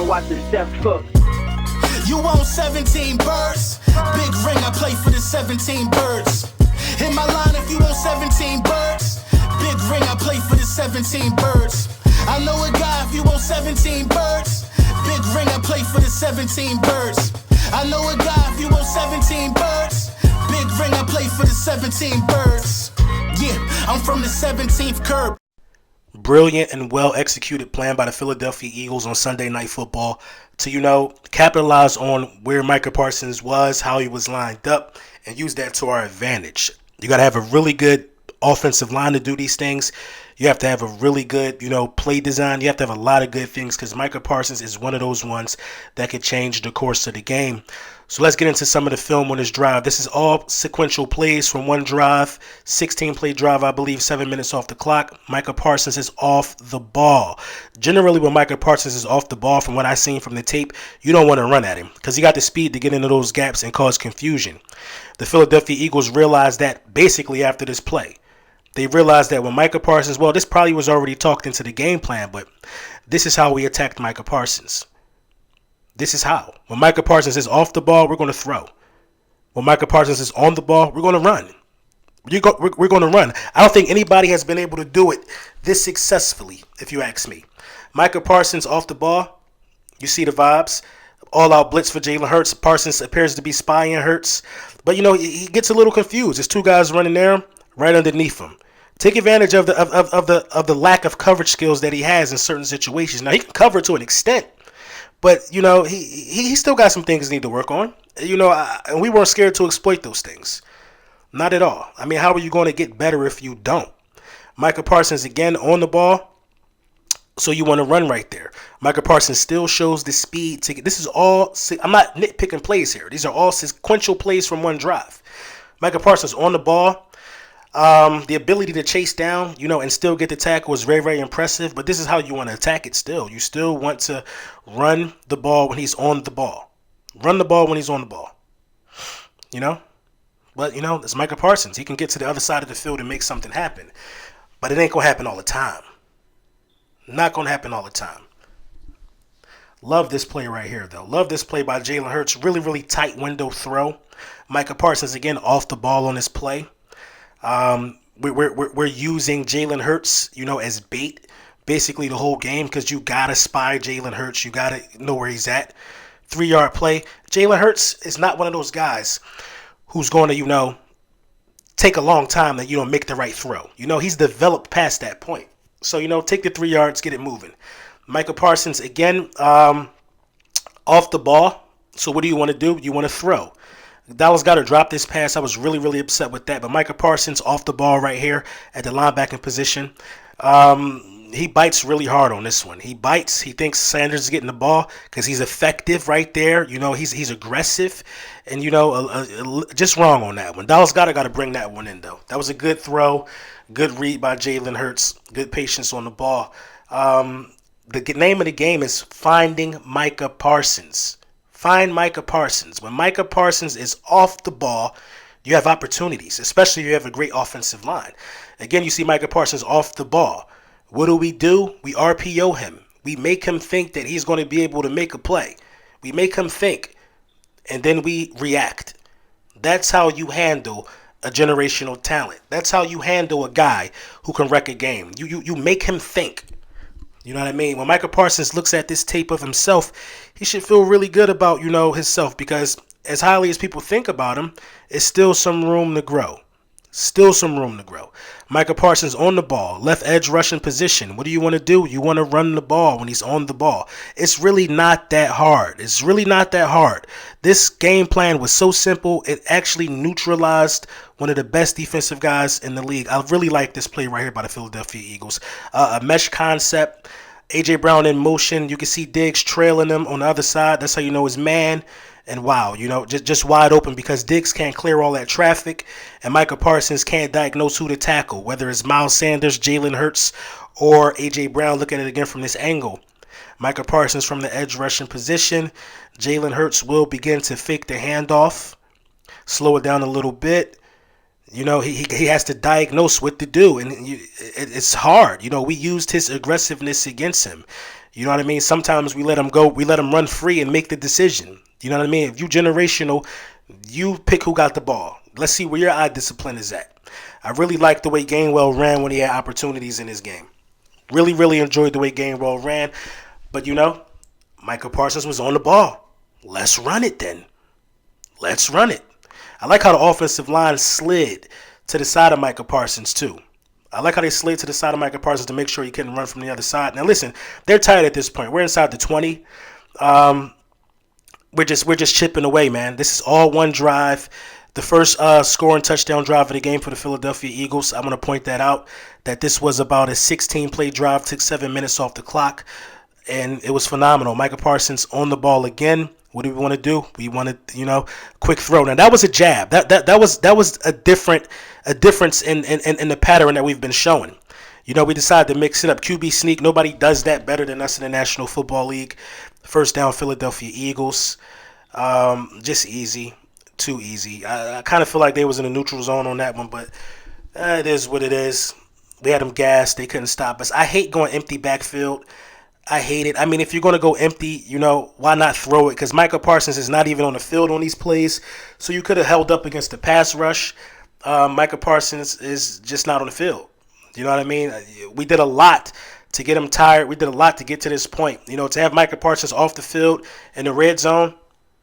and watch the step cook. You want 17 birds? Big ring, I play for the 17 birds. Hit my line if you want 17 birds. Big ring, I play for the 17 birds. I know a guy if you want 17 birds. Big ring, I play for the 17 birds. I know a guy if you want 17 birds. Big ring, I play for the 17 birds. Yeah, I'm from the 17th curb. Brilliant and well executed plan by the Philadelphia Eagles on Sunday Night Football to, capitalize on where Micah Parsons was, how he was lined up, and use that to our advantage. You got to have a really good offensive line to do these things. You have to have a really good, play design. You have to have a lot of good things because Micah Parsons is one of those ones that could change the course of the game. So let's get into some of the film on this drive. This is all sequential plays from one drive, 16-play drive, I believe, 7 minutes off the clock. Micah Parsons is off the ball. Generally, when Micah Parsons is off the ball, from what I've seen from the tape, you don't want to run at him because he got the speed to get into those gaps and cause confusion. The Philadelphia Eagles realized that basically after this play. They realized that when Micah Parsons, this probably was already talked into the game plan, but this is how we attacked Micah Parsons. This is how. When Micah Parsons is off the ball, we're going to throw. When Micah Parsons is on the ball, we're going to run. We're going to run. I don't think anybody has been able to do it this successfully, if you ask me. Micah Parsons off the ball, you see the vibes. All-out blitz for Jalen Hurts. Parsons appears to be spying Hurts. But, he gets a little confused. There's two guys running there right underneath him. Take advantage of the lack of coverage skills that he has in certain situations. Now, he can cover to an extent. But, he still got some things he need to work on. And we weren't scared to exploit those things. Not at all. I mean, how are you going to get better if you don't? Micah Parsons, again, on the ball. So you want to run right there. Micah Parsons still shows the speed to get. This is all, I'm not nitpicking plays here. These are all sequential plays from one drive. Micah Parsons on the ball. The ability to chase down, and still get the tackle is very, very impressive. But this is how you want to attack it still. You still want to run the ball when he's on the ball. Run the ball when he's on the ball. But, it's Micah Parsons. He can get to the other side of the field and make something happen. But it ain't going to happen all the time. Not going to happen all the time. Love this play right here, though. Love this play by Jalen Hurts. Really, really tight window throw. Micah Parsons, again, off the ball on this play. We're using Jalen Hurts, as bait basically the whole game because you got to spy Jalen Hurts. You got to know where he's at. 3-yard play. Jalen Hurts is not one of those guys who's going to, take a long time to, make the right throw. He's developed past that point. So, take the 3 yards, get it moving. Micah Parsons, again, off the ball. So what do you want to do? You want to throw. Dallas got to drop this pass. I was really, really upset with that. But Micah Parsons off the ball right here at the linebacking position. He bites really hard on this one. He bites. He thinks Sanders is getting the ball because he's effective right there. He's aggressive. And, just wrong on that one. Dallas got to bring that one in, though. That was a good throw. Good read by Jalen Hurts. Good patience on the ball. The name of the game is finding Micah Parsons. Find Micah Parsons. When Micah Parsons is off the ball, you have opportunities, especially if you have a great offensive line. Again, you see Micah Parsons off the ball. What do? We RPO him. We make him think that he's going to be able to make a play. We make him think, and then we react. That's how you handle a generational talent. That's how you handle a guy who can wreck a game. You make him think. You know what I mean? When Micah Parsons looks at this tape of himself, he should feel really good about, himself because as highly as people think about him, it's still some room to grow. Still some room to grow. Micah Parsons on the ball, left edge rushing position. What do you want to do? You want to run the ball when he's on the ball. It's really not that hard. It's really not that hard. This game plan was so simple, it actually neutralized one of the best defensive guys in the league. I really like this play right here by the Philadelphia Eagles. A mesh concept. A.J. Brown in motion. You can see Diggs trailing him on the other side. That's how you know his man. And wow, just wide open because Diggs can't clear all that traffic. And Micah Parsons can't diagnose who to tackle, whether it's Miles Sanders, Jalen Hurts, or A.J. Brown. Look at it again from this angle. Micah Parsons from the edge rushing position. Jalen Hurts will begin to fake the handoff. Slow it down a little bit. He has to diagnose what to do, and it's hard. We used his aggressiveness against him. You know what I mean? Sometimes we let them go, we let them run free and make the decision. You know what I mean? If you generational, you pick who got the ball. Let's see where your eye discipline is at. I really liked the way Gainwell ran when he had opportunities in his game. Really, really enjoyed the way Gainwell ran. But Micah Parsons was on the ball. Let's run it then. Let's run it. I like how the offensive line slid to the side of Micah Parsons too. I like how they slid to the side of Micah Parsons to make sure he couldn't run from the other side. Now listen, they're tired at this point. We're inside the 20. We're just chipping away, man. This is all one drive. The first scoring touchdown drive of the game for the Philadelphia Eagles. I'm going to point that out, that this was about a 16-play drive, took 7 minutes off the clock, and it was phenomenal. Micah Parsons on the ball again. What do we want to do? We wanted, quick throw. Now that was a jab. That was a difference in the pattern that we've been showing. We decided to mix it up. QB sneak. Nobody does that better than us in the National Football League. First down, Philadelphia Eagles. Just easy. Too easy. I kind of feel like they was in a neutral zone on that one, but it is what it is. We had them gassed. They couldn't stop us. I hate going empty backfield. I hate it. I mean, if you're going to go empty, why not throw it? Because Micah Parsons is not even on the field on these plays, so you could have held up against the pass rush. Micah Parsons is just not on the field. You know what I mean? We did a lot to get him tired. We did a lot to get to this point. To have Micah Parsons off the field in the red zone,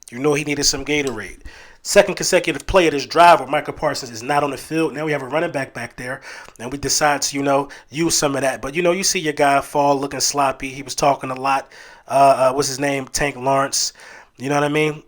he needed some Gatorade. Second consecutive play of this drive where Micah Parsons is not on the field. Now we have a running back there, and we decide to, use some of that. But, you see your guy fall looking sloppy. He was talking a lot. What's his name? Tank Lawrence. You know what I mean?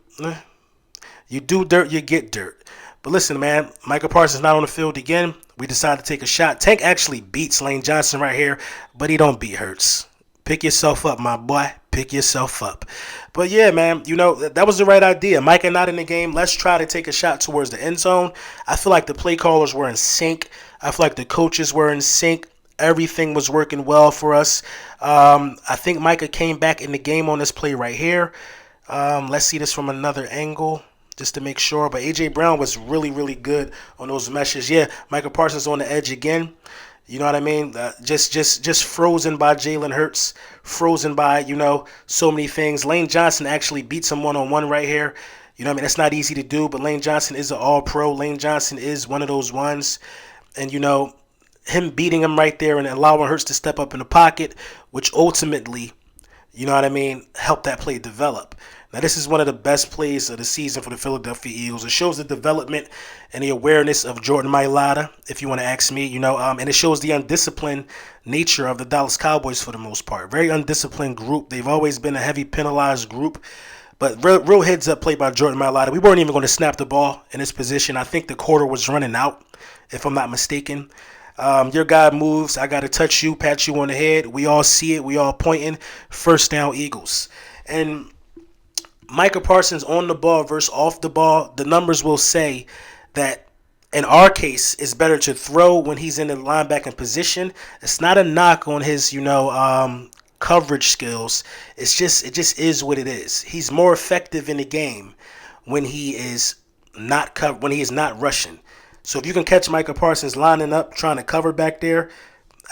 You do dirt, you get dirt. But listen, man, Micah Parsons not on the field again. We decide to take a shot. Tank actually beats Lane Johnson right here, but he don't beat Hurts. Pick yourself up, my boy. Pick yourself up. But yeah, man, that was the right idea. Micah not in the game. Let's try to take a shot towards the end zone. I feel like the play callers were in sync. I feel like the coaches were in sync. Everything was working well for us. I think Micah came back in the game on this play right here. Let's see this from another angle just to make sure. But A.J. Brown was really, really good on those meshes. Yeah, Micah Parsons on the edge again. You know what I mean? Just frozen by Jalen Hurts, frozen by, so many things. Lane Johnson actually beats him one-on-one right here. You know what I mean? That's not easy to do, but Lane Johnson is an all-pro. Lane Johnson is one of those ones. And, him beating him right there and allowing Hurts to step up in the pocket, which ultimately, helped that play develop. Now, this is one of the best plays of the season for the Philadelphia Eagles. It shows the development and the awareness of Jordan Mailata, if you want to ask me, and it shows the undisciplined nature of the Dallas Cowboys for the most part. Very undisciplined group. They've always been a heavy penalized group. But real heads-up play by Jordan Mailata. We weren't even going to snap the ball in this position. I think the quarter was running out, if I'm not mistaken. Your guy moves. I got to touch you, pat you on the head. We all see it. We all pointing. First down, Eagles. And Micah Parsons on the ball versus off the ball, the numbers will say that in our case, it's better to throw when he's in the linebacking position. It's not a knock on his, coverage skills. It just is what it is. He's more effective in the game when he is not rushing. So if you can catch Micah Parsons lining up, trying to cover back there,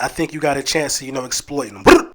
I think you got a chance to, exploit him.